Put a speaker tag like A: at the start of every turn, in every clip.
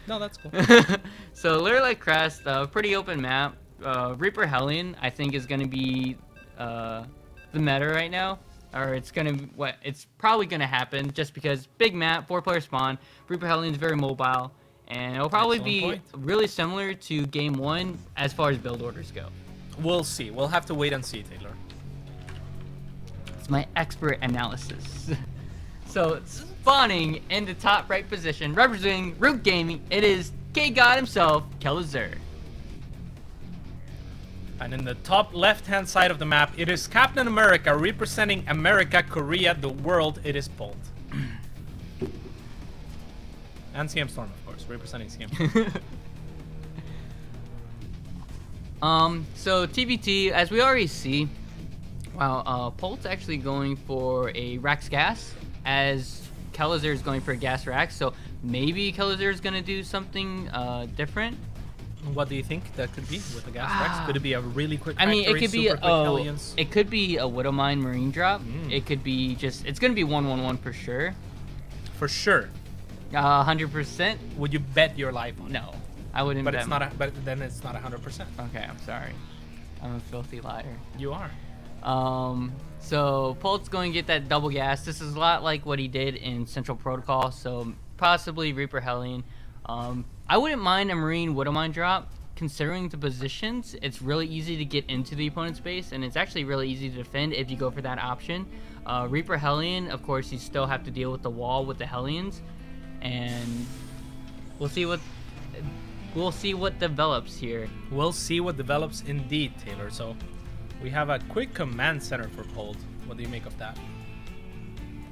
A: No, that's cool.
B: So Lurelite Crest, pretty open map. Reaper Hellion, I think, is gonna be the meta right now, or it's probably gonna happen just because big map, 4-player spawn. Reaper Hellion is very mobile, and it'll probably be really similar to Game 1 as far as build orders go.
A: We'll see. We'll have to wait and see, Taylor.
B: It's my expert analysis. So spawning in the top right position, representing Root Gaming, it is K-God himself, Kelazhur.
A: And in the top left-hand side of the map, it is Captain America representing America, Korea, the world. It is Polt. And CM Storm, of course, representing CM Storm.
B: So TBT, as we already see, wow, Polt's actually going for a Rax Gas, as Kelazhur is going for a Gas Rax, so maybe Kelazhur is going to do something different.
A: What do you think that could be with the Gas Rax? Could it be a really quick
B: I mean, it could be
A: it
B: could be a Widowmine Marine drop. It could be just, it's going to be 1-1-1 for sure.
A: For sure.
B: 100%.
A: Would you bet your life on it?
B: No, I wouldn't.
A: But
B: bet
A: it's not. But then it's not 100%.
B: Okay, I'm sorry. I'm a filthy liar.
A: You are.
B: So Polt's going to get that double gas. This is a lot like what he did in Central Protocol. So possibly Reaper Hellion. I wouldn't mind a Marine Widowmine drop. Considering the positions, it's really easy to get into the opponent's base, and it's actually really easy to defend if you go for that option. Reaper Hellion, of course, you still have to deal with the wall with the Hellions, and we'll see what develops here.
A: We'll see what develops indeed, Taylor. So we have a quick command center for Polt. What do you make of that?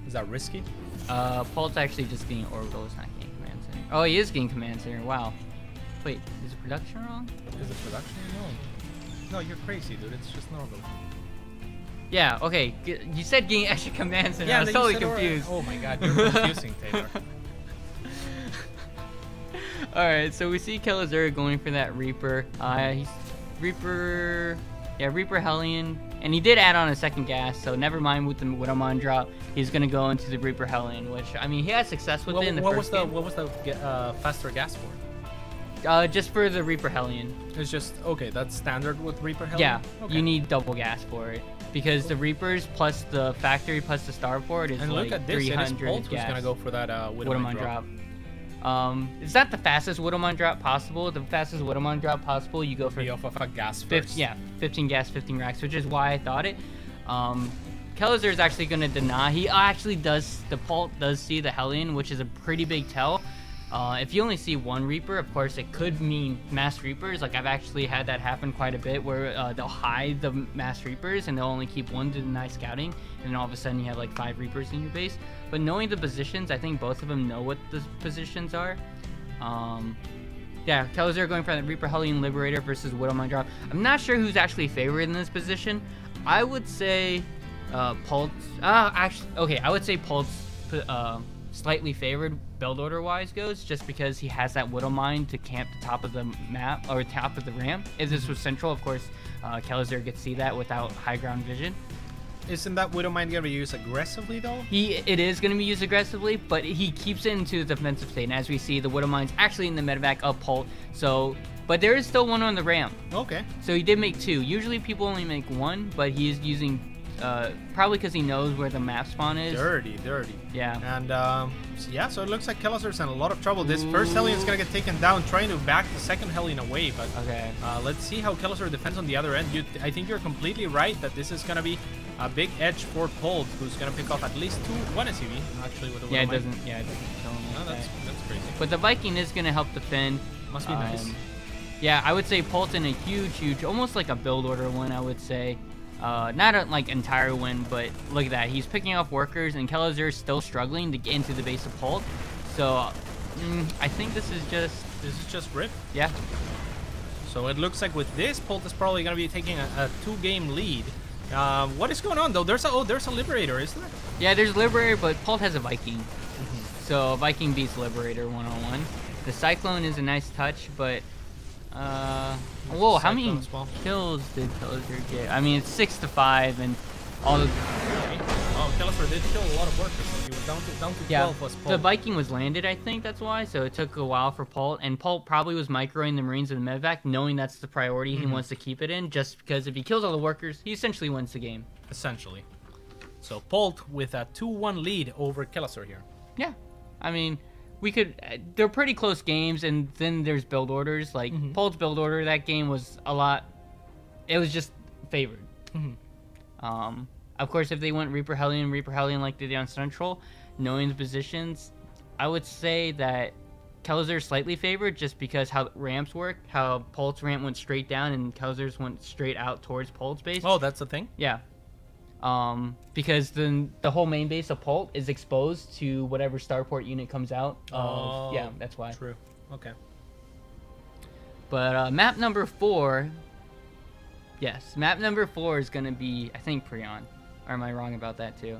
A: Is that risky?
B: Polt's actually just getting orbital. It's not getting command center. Oh, he is getting command center. Wow. Wait, is the production wrong?
A: Is the production wrong? No, you're crazy, dude. It's just normal.
B: Yeah, okay. You said getting extra command center.
A: Yeah,
B: I was totally confused.
A: Oh my god, you're confusing, Taylor.
B: Alright, so we see Kelazhur going for that Reaper. He's Reaper Hellion. And he did add on a second gas, so never mind with the Widowmine drop. He's going to go into the Reaper Hellion, which, I mean, he had success with it in the first game.
A: What was the faster gas for?
B: Just for the Reaper Hellion.
A: It's just, okay, that's standard with Reaper Hellion?
B: Yeah,
A: okay.
B: You need double gas for it. Because the Reapers plus the factory plus the starport is
A: and
B: like
A: look at this,
B: 300
A: Polt who's
B: gas.
A: going to go for that Widowmine drop.
B: Is that the fastest Widowmine drop possible? The fastest Widowmine drop possible, you go for
A: off of a gas first.
B: 15 gas, 15 racks, which is why I thought it. Kelazhur is actually going to deny. He actually does, the Polt does see the Hellion, which is a pretty big tell. If you only see one Reaper, of course, it could mean mass Reapers. Like, I've actually had that happen quite a bit, where they'll hide the mass Reapers and they'll only keep one to deny scouting, and then all of a sudden you have like 5 Reapers in your base. But knowing the positions, I think both of them know what the positions are. Yeah, Kelazhur going for the Reaper Hellion Liberator versus Widowmine drop. I'm not sure who's actually favored in this position. I would say Polt. Actually, okay, I would say Polt's slightly favored build order wise goes, just because he has that Widowmine to camp the top of the map or top of the ramp. If this was Central, of course, Kelazhur could see that without high ground vision.
A: Isn't that Widowmine gonna be used aggressively though?
B: It is gonna be used aggressively, but he keeps it into the defensive state. And as we see, the Widowmine's actually in the medevac of Polt. So, but there is still one on the ramp.
A: Okay.
B: So he did make 2. Usually people only make 1, but he is using probably because he knows where the map spawn is.
A: Dirty.
B: Yeah.
A: And yeah, so it looks like Kelazhur's in a lot of trouble. This first Hellion is gonna get taken down, trying to back the second Hellion away. But
B: okay,
A: let's see how Kelazhur defends on the other end. I think you're completely right that this is gonna be a big edge for Polt, who's gonna pick off at least 1 SUV. Actually, with the
B: it doesn't show him.
A: No, that's crazy.
B: But the Viking is gonna help defend.
A: Must be nice.
B: Yeah, I would say Polt in a huge, almost like a build order win. I would say. Not a like entire win, but look at that. He's picking off workers, and Kelazhur is still struggling to get into the base of Polt. So I think this is just
A: rip.
B: Yeah.
A: So it looks like with this, Polt is probably going to be taking a 2-game lead. What is going on though? There's a Liberator, isn't there?
B: Yeah, there's a Liberator, but Polt has a Viking. So Viking beats Liberator 1-on-1. The Cyclone is a nice touch, but whoa, how many kills did Kelazhur get? I mean, it's 6-5, and all the...
A: Oh, Kelazhur did kill a lot of workers. So he was down to 12 was Polt.
B: The Viking was landed, I think that's why. So it took a while for Polt, and Polt probably was microing the Marines and the medevac, knowing that's the priority he wants to keep it in. Just because if he kills all the workers, he essentially wins the game.
A: Essentially. So Polt with a 2-1 lead over Kelazhur here.
B: Yeah, I mean, we could. They're pretty close games, and then there's build orders. Like Polt's build order, that game was a lot. It was just favored. Of course, if they went Reaper Hellion like they did on Central, knowing the positions, I would say that Kelazhur is slightly favored just because how ramps work. How Polt's ramp went straight down and Kelazhur's went straight out towards Polt's base.
A: Oh, that's the thing?
B: Yeah. Because then the whole main base of Polt is exposed to whatever starport unit comes out. Yeah, that's why.
A: True. Okay.
B: But map number 4, yes, map number 4 is going to be, I think, Prion. Or am I wrong about that too?